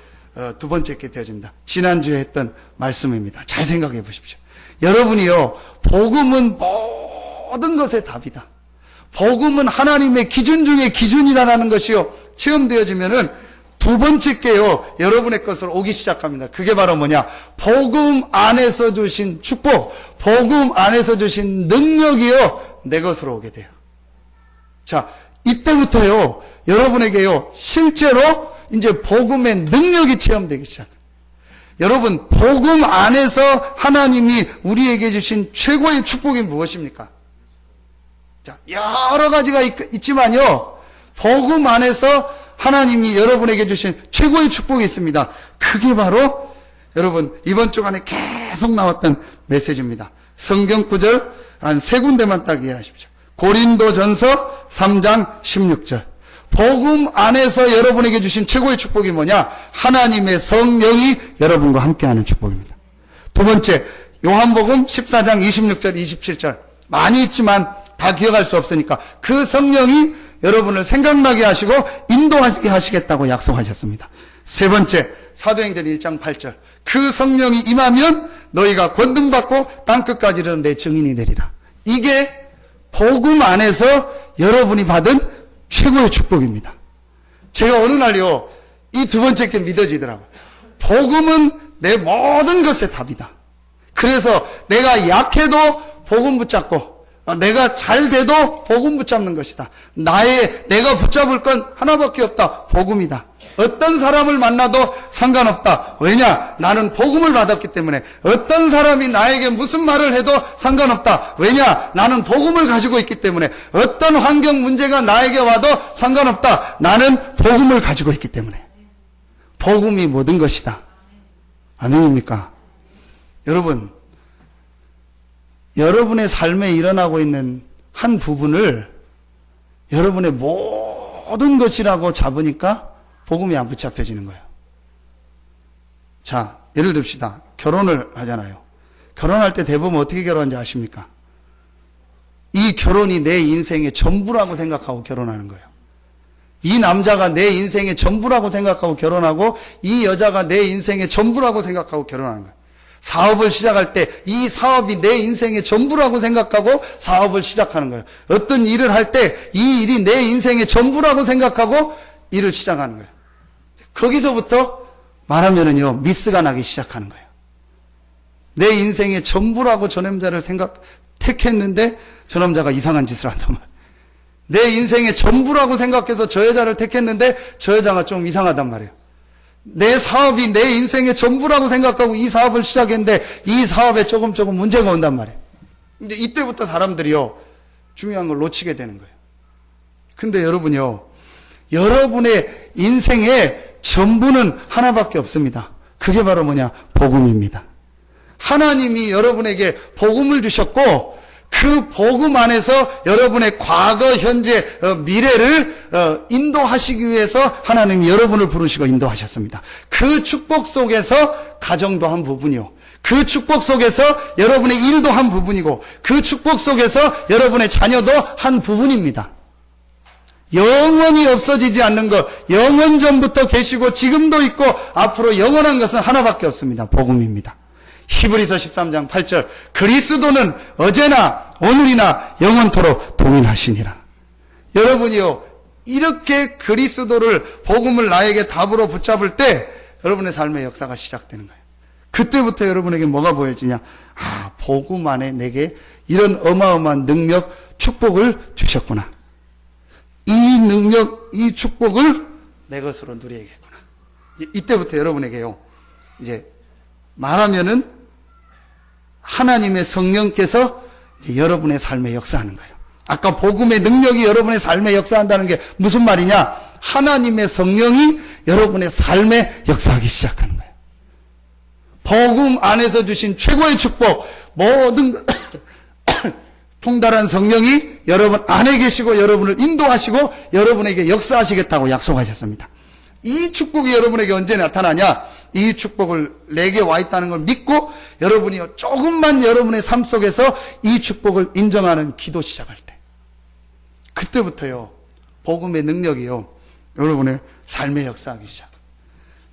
두 번째 게 되어집니다. 지난주에 했던 말씀입니다. 잘 생각해 보십시오. 여러분이요 복음은 모든 것의 답이다. 복음은 하나님의 기준 중에 기준이다라는 것이요 체험되어지면은 두 번째 게요 여러분의 것으로 오기 시작합니다. 그게 바로 뭐냐? 복음 안에서 주신 축복, 복음 안에서 주신 능력이요 내 것으로 오게 돼요. 자, 이때부터요 여러분에게요 실제로 이제 복음의 능력이 체험되기 시작합니다. 여러분, 복음 안에서 하나님이 우리에게 주신 최고의 축복이 무엇입니까? 자, 여러 가지가 있지만요, 복음 안에서 하나님이 여러분에게 주신 최고의 축복이 있습니다. 그게 바로 여러분 이번 주간에 계속 나왔던 메시지입니다. 성경 구절 한 세 군데만 딱 이해하십시오. 고린도전서 3장 16절. 복음 안에서 여러분에게 주신 최고의 축복이 뭐냐? 하나님의 성령이 여러분과 함께하는 축복입니다. 두 번째, 요한복음 14장 26절 27절. 많이 있지만 다 기억할 수 없으니까 그 성령이 여러분을 생각나게 하시고 인도하게 하시겠다고 약속하셨습니다. 세 번째, 사도행전 1장 8절. 그 성령이 임하면 너희가 권능받고 땅끝까지 이르는 내 증인이 되리라. 이게 복음 안에서 여러분이 받은 최고의 축복입니다. 제가 어느 날요, 이 두 번째 게 믿어지더라고요. 복음은 내 모든 것의 답이다. 그래서 내가 약해도 복음 붙잡고, 내가 잘 돼도 복음 붙잡는 것이다. 내가 붙잡을 건 하나밖에 없다. 복음이다. 어떤 사람을 만나도 상관없다. 왜냐? 나는 복음을 받았기 때문에. 어떤 사람이 나에게 무슨 말을 해도 상관없다. 왜냐? 나는 복음을 가지고 있기 때문에. 어떤 환경 문제가 나에게 와도 상관없다. 나는 복음을 가지고 있기 때문에. 복음이 모든 것이다. 아멘입니까? 여러분, 여러분의 삶에 일어나고 있는 한 부분을 여러분의 모든 것이라고 잡으니까 복음이 안 붙잡혀지는 거예요. 자, 예를 듭시다. 결혼을 하잖아요. 결혼할 때 대부분 어떻게 결혼하는지 아십니까? 이 결혼이 내 인생의 전부라고 생각하고 결혼하는 거예요. 이 남자가 내 인생의 전부라고 생각하고 결혼하고 이 여자가 내 인생의 전부라고 생각하고 결혼하는 거예요. 사업을 시작할 때 이 사업이 내 인생의 전부라고 생각하고 사업을 시작하는 거예요. 어떤 일을 할 때 이 일이 내 인생의 전부라고 생각하고 일을 시작하는 거예요. 거기서부터 말하면은요, 미스가 나기 시작하는 거예요. 내 인생의 전부라고 저 남자를 택했는데 저 남자가 이상한 짓을 한단 말이에요. 내 인생의 전부라고 생각해서 저 여자를 택했는데 저 여자가 좀 이상하단 말이에요. 내 사업이 내 인생의 전부라고 생각하고 이 사업을 시작했는데 이 사업에 조금 문제가 온단 말이에요. 근데 이때부터 사람들이요, 중요한 걸 놓치게 되는 거예요. 근데 여러분요, 여러분의 인생의 전부는 하나밖에 없습니다. 그게 바로 뭐냐? 복음입니다. 하나님이 여러분에게 복음을 주셨고 그 복음 안에서 여러분의 과거, 현재, 미래를 인도하시기 위해서 하나님이 여러분을 부르시고 인도하셨습니다. 그 축복 속에서 가정도 한 부분이요. 그 축복 속에서 여러분의 일도 한 부분이고 그 축복 속에서 여러분의 자녀도 한 부분입니다. 영원히 없어지지 않는 것, 영원전부터 계시고 지금도 있고 앞으로 영원한 것은 하나밖에 없습니다. 복음입니다. 히브리서 13장 8절, 그리스도는 어제나 오늘이나 영원토록 동일하시니라. 여러분이요, 이렇게 그리스도를, 복음을 나에게 답으로 붙잡을 때 여러분의 삶의 역사가 시작되는 거예요. 그때부터 여러분에게 뭐가 보여지냐? 아, 복음 안에 내게 이런 어마어마한 능력, 축복을 주셨구나. 이 능력, 이 축복을 내 것으로 누려야겠구나. 이때부터 여러분에게요, 이제 말하면은 하나님의 성령께서 이제 여러분의 삶에 역사하는 거예요. 아까 복음의 능력이 여러분의 삶에 역사한다는 게 무슨 말이냐? 하나님의 성령이 여러분의 삶에 역사하기 시작하는 거예요. 복음 안에서 주신 최고의 축복, 모든 통달한 성령이 여러분 안에 계시고 여러분을 인도하시고 여러분에게 역사하시겠다고 약속하셨습니다. 이 축복이 여러분에게 언제 나타나냐? 이 축복을 내게 와 있다는 걸 믿고 여러분이 조금만 여러분의 삶 속에서 이 축복을 인정하는 기도 시작할 때, 그때부터요, 복음의 능력이요, 여러분의 삶에 역사하기 시작.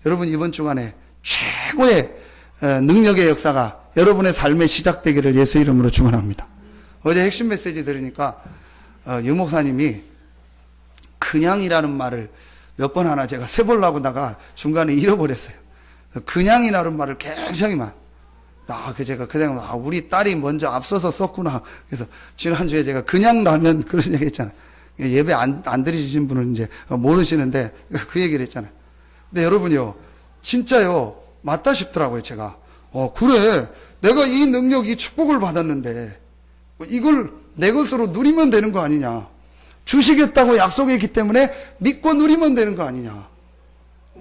여러분 이번 주간에 최고의 능력의 역사가 여러분의 삶에 시작되기를 예수 이름으로 축원합니다. 어제 핵심 메시지 들으니까 유 목사님이 그냥이라는 말을 몇 번 하나 제가 세보려고다가 중간에 잃어버렸어요. 그냥이라는 말을 굉장히 제가 그 생각, 우리 딸이 먼저 앞서서 썼구나. 그래서 지난주에 제가 그냥 라면 그런 얘기 했잖아요. 예배 안 드리신 분은 이제 모르시는데 그 얘기를 했잖아요. 근데 여러분요, 진짜요, 맞다 싶더라고요, 제가. 그래. 내가 이 능력, 이 축복을 받았는데, 이걸 내 것으로 누리면 되는 거 아니냐. 주시겠다고 약속했기 때문에 믿고 누리면 되는 거 아니냐.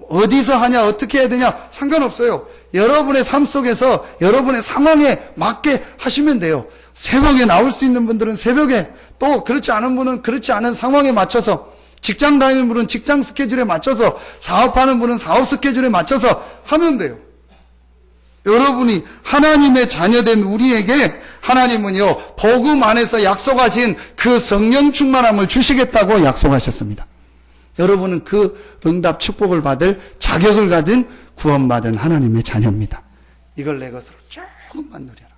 어디서 하냐, 어떻게 해야 되냐, 상관없어요. 여러분의 삶 속에서 여러분의 상황에 맞게 하시면 돼요. 새벽에 나올 수 있는 분들은 새벽에, 또 그렇지 않은 분은 그렇지 않은 상황에 맞춰서, 직장 다니는 분은 직장 스케줄에 맞춰서, 사업하는 분은 사업 스케줄에 맞춰서 하면 돼요. 여러분이 하나님의 자녀된 우리에게 하나님은요, 복음 안에서 약속하신 그 성령 충만함을 주시겠다고 약속하셨습니다. 여러분은 그 응답 축복을 받을 자격을 가진 구원받은 하나님의 자녀입니다. 이걸 내 것으로 조금만 누려라.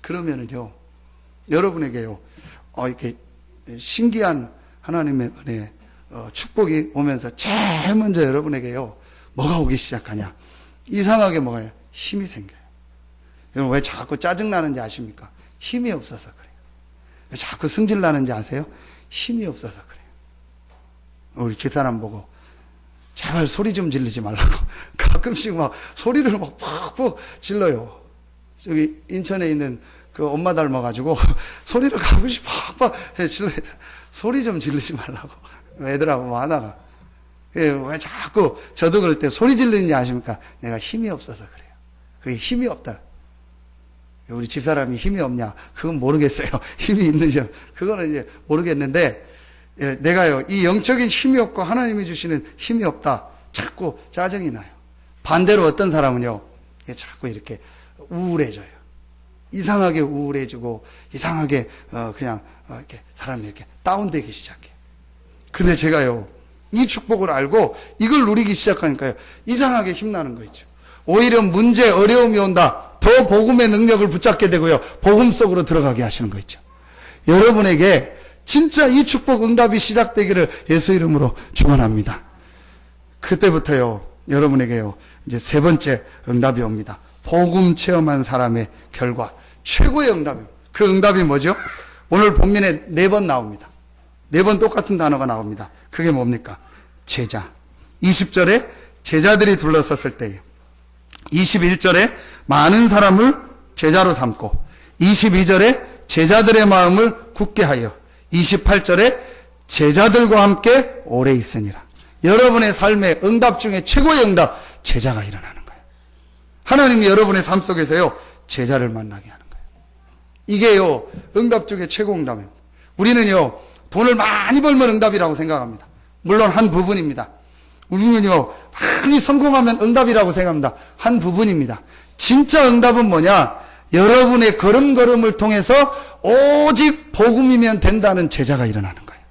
그러면은요, 여러분에게요, 이렇게 신기한 하나님의 은혜, 축복이 오면서 제일 먼저 여러분에게요, 뭐가 오기 시작하냐? 이상하게 뭐가요? 힘이 생겨요. 여러분 왜 자꾸 짜증나는지 아십니까? 힘이 없어서 그래요. 왜 자꾸 승질나는지 아세요? 힘이 없어서 그래요. 우리 집사람 보고 제발 소리 좀 지르지 말라고 가끔씩 막 소리를 막 팍팍 질러요. 저기 인천에 있는 그 엄마 닮아가지고 소리를 가끔씩 팍팍 질러야 돼. 소리 좀 지르지 말라고 애들하고 뭐 하다가 왜 자꾸 저도 그럴 때 소리 지르는지 아십니까? 내가 힘이 없어서 그래요. 그게 힘이 없다. 우리 집사람이 힘이 없냐? 그건 모르겠어요. 힘이 있는지 그거는 이제 모르겠는데, 내가요 이 영적인 힘이 없고 하나님이 주시는 힘이 없다. 자꾸 짜증이 나요. 반대로 어떤 사람은요, 자꾸 이렇게 우울해져요. 이상하게 우울해지고 이상하게 그냥 이렇게 사람이 이렇게 다운되기 시작해요. 근데 제가요 이 축복을 알고 이걸 누리기 시작하니까요 이상하게 힘나는 거 있죠. 오히려 문제, 어려움이 온다. 더 복음의 능력을 붙잡게 되고요. 복음 속으로 들어가게 하시는 거 있죠. 여러분에게 진짜 이 축복 응답이 시작되기를 예수 이름으로 축원합니다. 그때부터요, 여러분에게요, 이제 세 번째 응답이 옵니다. 복음 체험한 사람의 결과. 최고의 응답입니다. 그 응답이 뭐죠? 오늘 본문에 4번 나옵니다. 4번 똑같은 단어가 나옵니다. 그게 뭡니까? 제자. 20절에 제자들이 둘러섰을 때예요. 21절에 많은 사람을 제자로 삼고, 22절에 제자들의 마음을 굳게 하여, 28절에 제자들과 함께 오래 있으니라. 여러분의 삶의 응답 중에 최고의 응답, 제자가 일어나는 거예요. 하나님이 여러분의 삶 속에서요 제자를 만나게 하는 거예요. 이게요 응답 중에 최고 응답입니다. 우리는요 돈을 많이 벌면 응답이라고 생각합니다. 물론 한 부분입니다. 우리는요 많이 성공하면 응답이라고 생각합니다. 한 부분입니다. 진짜 응답은 뭐냐? 여러분의 걸음걸음을 통해서 오직 복음이면 된다는 제자가 일어나는 거예요.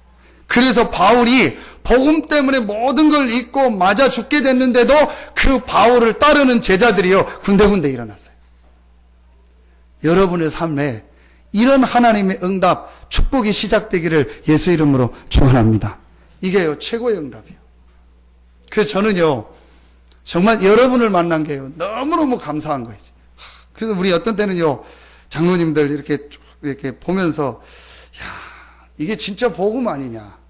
그래서 바울이 복음 때문에 모든 걸 잊고 맞아 죽게 됐는데도 그 바울을 따르는 제자들이요 군데군데 일어났어요. 여러분의 삶에 이런 하나님의 응답, 축복이 시작되기를 예수 이름으로 축원합니다. 이게요 최고의 응답이에요. 그래서 저는요 정말 여러분을 만난 게요 너무너무 감사한 거예요. 그래서 우리 어떤 때는요 장로님들 이렇게 보면서 야 이게 진짜 복음 아니냐.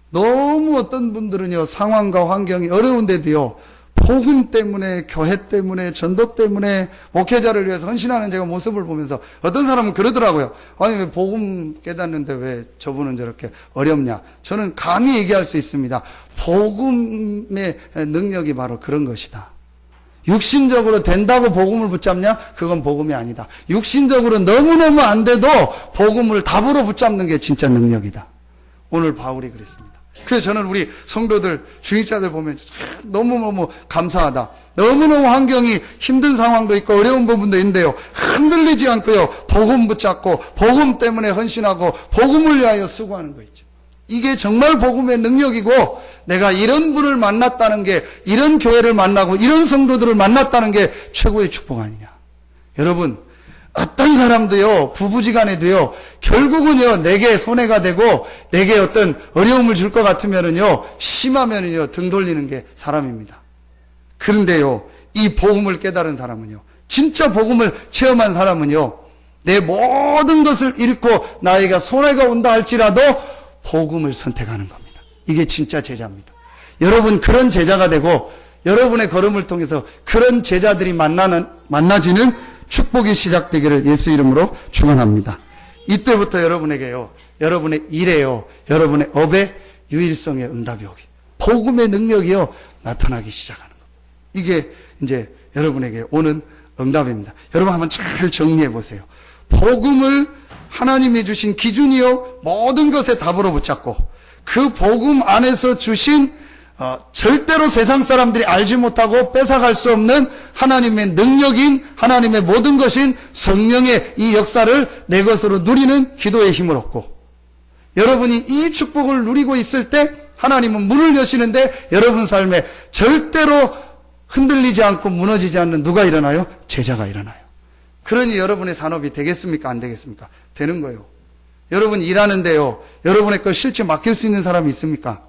너무 어떤 분들은요 상황과 환경이 어려운데도요 복음 때문에, 교회 때문에, 전도 때문에 목회자를 위해서 헌신하는 제가 모습을 보면서 어떤 사람은 그러더라고요. 아니 왜 복음 깨닫는데 왜 저분은 저렇게 어렵냐. 저는 감히 얘기할 수 있습니다. 복음의 능력이 바로 그런 것이다. 육신적으로 된다고 복음을 붙잡냐? 그건 복음이 아니다. 육신적으로 너무너무 안 돼도 복음을 답으로 붙잡는 게 진짜 능력이다. 오늘 바울이 그랬습니다. 그래서 저는 우리 성도들, 주일자들 보면 너무너무 감사하다. 너무너무 환경이 힘든 상황도 있고 어려운 부분도 있는데요. 흔들리지 않고요. 복음 붙잡고 복음 때문에 헌신하고 복음을 위하여 수고하는 거 있죠. 이게 정말 복음의 능력이고 내가 이런 분을 만났다는 게, 이런 교회를 만나고 이런 성도들을 만났다는 게 최고의 축복 아니냐. 여러분, 어떤 사람도요, 부부지간에도요, 결국은요, 내게 손해가 되고, 내게 어떤 어려움을 줄 것 같으면은요, 심하면은요, 등 돌리는 게 사람입니다. 그런데요, 이 복음을 깨달은 사람은요, 진짜 복음을 체험한 사람은요, 내 모든 것을 잃고 나에게 손해가 온다 할지라도 복음을 선택하는 겁니다. 이게 진짜 제자입니다. 여러분, 그런 제자가 되고, 여러분의 걸음을 통해서 그런 제자들이 만나지는 축복이 시작되기를 예수 이름으로 축원합니다. 이때부터 여러분에게요, 여러분의 일에요, 여러분의 업의 유일성의 응답이 오기, 복음의 능력이요 나타나기 시작하는 것. 이게 이제 여러분에게 오는 응답입니다. 여러분 한번 잘 정리해 보세요. 복음을 하나님이 주신 기준이요 모든 것에 답으로 붙잡고, 그 복음 안에서 주신 절대로 세상 사람들이 알지 못하고 뺏어갈 수 없는 하나님의 능력인, 하나님의 모든 것인 성령의 이 역사를 내 것으로 누리는 기도의 힘을 얻고, 여러분이 이 축복을 누리고 있을 때 하나님은 문을 여시는데 여러분 삶에 절대로 흔들리지 않고 무너지지 않는 누가 일어나요? 제자가 일어나요. 그러니 여러분의 산업이 되겠습니까? 안 되겠습니까? 되는 거예요. 여러분 일하는데요, 여러분의 걸 실제 맡길 수 있는 사람이 있습니까?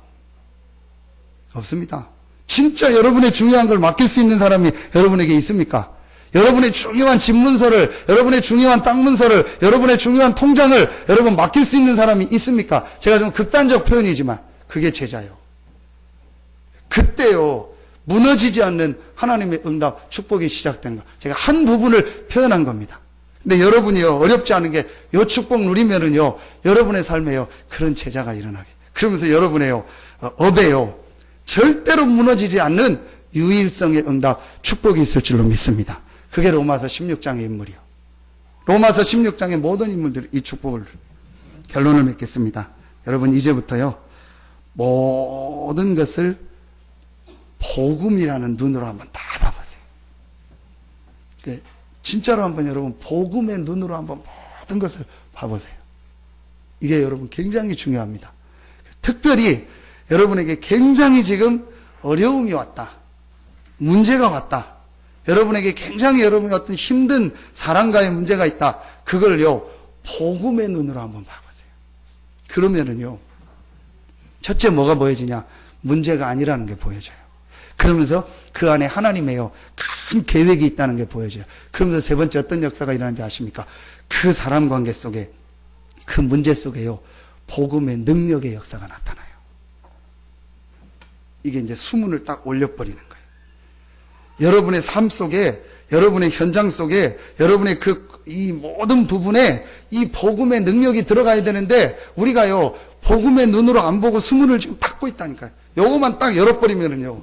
없습니다. 진짜 여러분의 중요한 걸 맡길 수 있는 사람이 여러분에게 있습니까? 여러분의 중요한 집문서를, 여러분의 중요한 땅 문서를, 여러분의 중요한 통장을 여러분 맡길 수 있는 사람이 있습니까? 제가 좀 극단적 표현이지만 그게 제자요. 그때요 무너지지 않는 하나님의 응답, 축복이 시작되는 거. 제가 한 부분을 표현한 겁니다. 근데 여러분이요 어렵지 않은 게, 요 축복 누리면은요 여러분의 삶에요 그런 제자가 일어나게, 그러면서 여러분의요 업에요 절대로 무너지지 않는 유일성의 응답, 축복이 있을 줄로 믿습니다. 그게 로마서 16장의 인물이요. 로마서 16장의 모든 인물들이 이 축복을, 결론을 맺겠습니다. 여러분 이제부터요 모든 것을 복음이라는 눈으로 한번 다 봐보세요. 진짜로 한번 여러분 복음의 눈으로 한번 모든 것을 봐보세요. 이게 여러분 굉장히 중요합니다. 특별히 여러분에게 굉장히 지금 어려움이 왔다, 문제가 왔다, 여러분에게 굉장히 여러분의 어떤 힘든 사랑과의 문제가 있다, 그걸요 복음의 눈으로 한번 봐보세요. 그러면은요 첫째 뭐가 보여지냐? 문제가 아니라는 게 보여져요. 그러면서 그 안에 하나님의요 큰 계획이 있다는 게 보여져요. 그러면서 세 번째 어떤 역사가 일어나는지 아십니까? 그 사람 관계 속에, 그 문제 속에요 복음의 능력의 역사가 나타나요. 이게 이제 수문을 딱 올려버리는 거예요. 여러분의 삶 속에, 여러분의 현장 속에, 여러분의 이 모든 부분에 이 복음의 능력이 들어가야 되는데, 우리가요 복음의 눈으로 안 보고 수문을 지금 닫고 있다니까요. 요거만 딱 열어버리면은요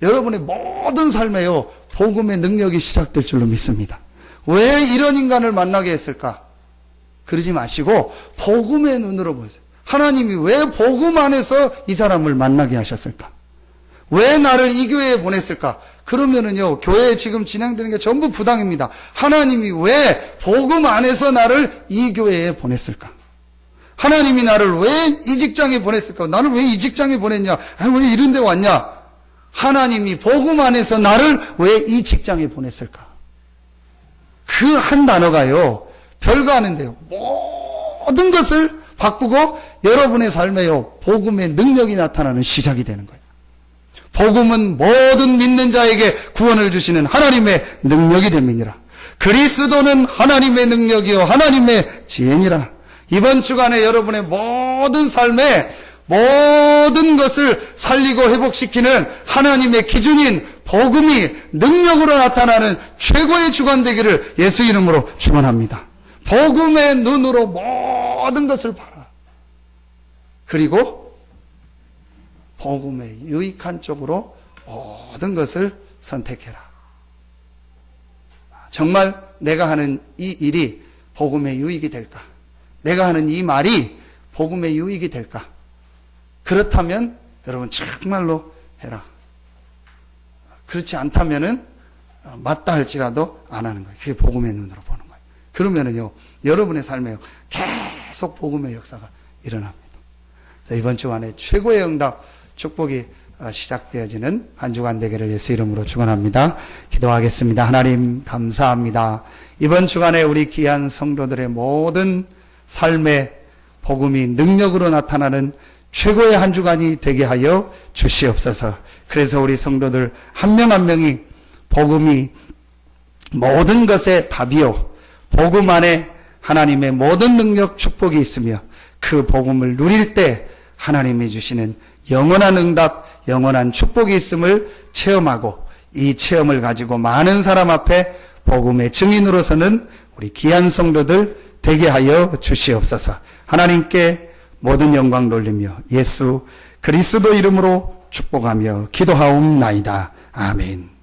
여러분의 모든 삶에요 복음의 능력이 시작될 줄로 믿습니다. 왜 이런 인간을 만나게 했을까? 그러지 마시고 복음의 눈으로 보세요. 하나님이 왜 복음 안에서 이 사람을 만나게 하셨을까? 왜 나를 이 교회에 보냈을까? 그러면은요 교회에 지금 진행되는 게 전부 부당입니다. 하나님이 왜 복음 안에서 나를 이 교회에 보냈을까? 하나님이 나를 왜 이 직장에 보냈을까? 나를 왜 이 직장에 보냈냐? 왜 이런 데 왔냐? 하나님이 복음 안에서 나를 왜 이 직장에 보냈을까? 그 한 단어가요 별거 아닌데요 모든 것을 바꾸고 여러분의 삶에요 복음의 능력이 나타나는 시작이 되는 거예요. 복음은 모든 믿는 자에게 구원을 주시는 하나님의 능력이 됨이니라. 그리스도는 하나님의 능력이요 하나님의 지혜니라. 이번 주간에 여러분의 모든 삶에 모든 것을 살리고 회복시키는 하나님의 기준인 복음이 능력으로 나타나는 최고의 주간 되기를 예수 이름으로 축원합니다. 복음의 눈으로 모든 것을 봐라. 그리고 복음의 유익한 쪽으로 모든 것을 선택해라. 정말 내가 하는 이 일이 복음의 유익이 될까? 내가 하는 이 말이 복음의 유익이 될까? 그렇다면 여러분 정말로 해라. 그렇지 않다면은 맞다 할지라도 안 하는 거예요. 그게 복음의 눈으로 보는 거예요. 그러면은요 여러분의 삶에 계속 복음의 역사가 일어납니다. 이번 주간에 최고의 응답 축복이 시작되어지는 한 주간 되기를 예수 이름으로 축원합니다. 기도하겠습니다. 하나님 감사합니다. 이번 주간에 우리 귀한 성도들의 모든 삶에 복음이 능력으로 나타나는 최고의 한 주간이 되게 하여 주시옵소서. 그래서 우리 성도들 한 명 한 명이 복음이 모든 것의 답이요 복음 안에 하나님의 모든 능력 축복이 있으며 그 복음을 누릴 때 하나님이 주시는 영원한 응답, 영원한 축복이 있음을 체험하고 이 체험을 가지고 많은 사람 앞에 복음의 증인으로서는 우리 귀한 성도들 되게 하여 주시옵소서. 하나님께 모든 영광 돌리며 예수 그리스도 이름으로 축복하며 기도하옵나이다. 아멘.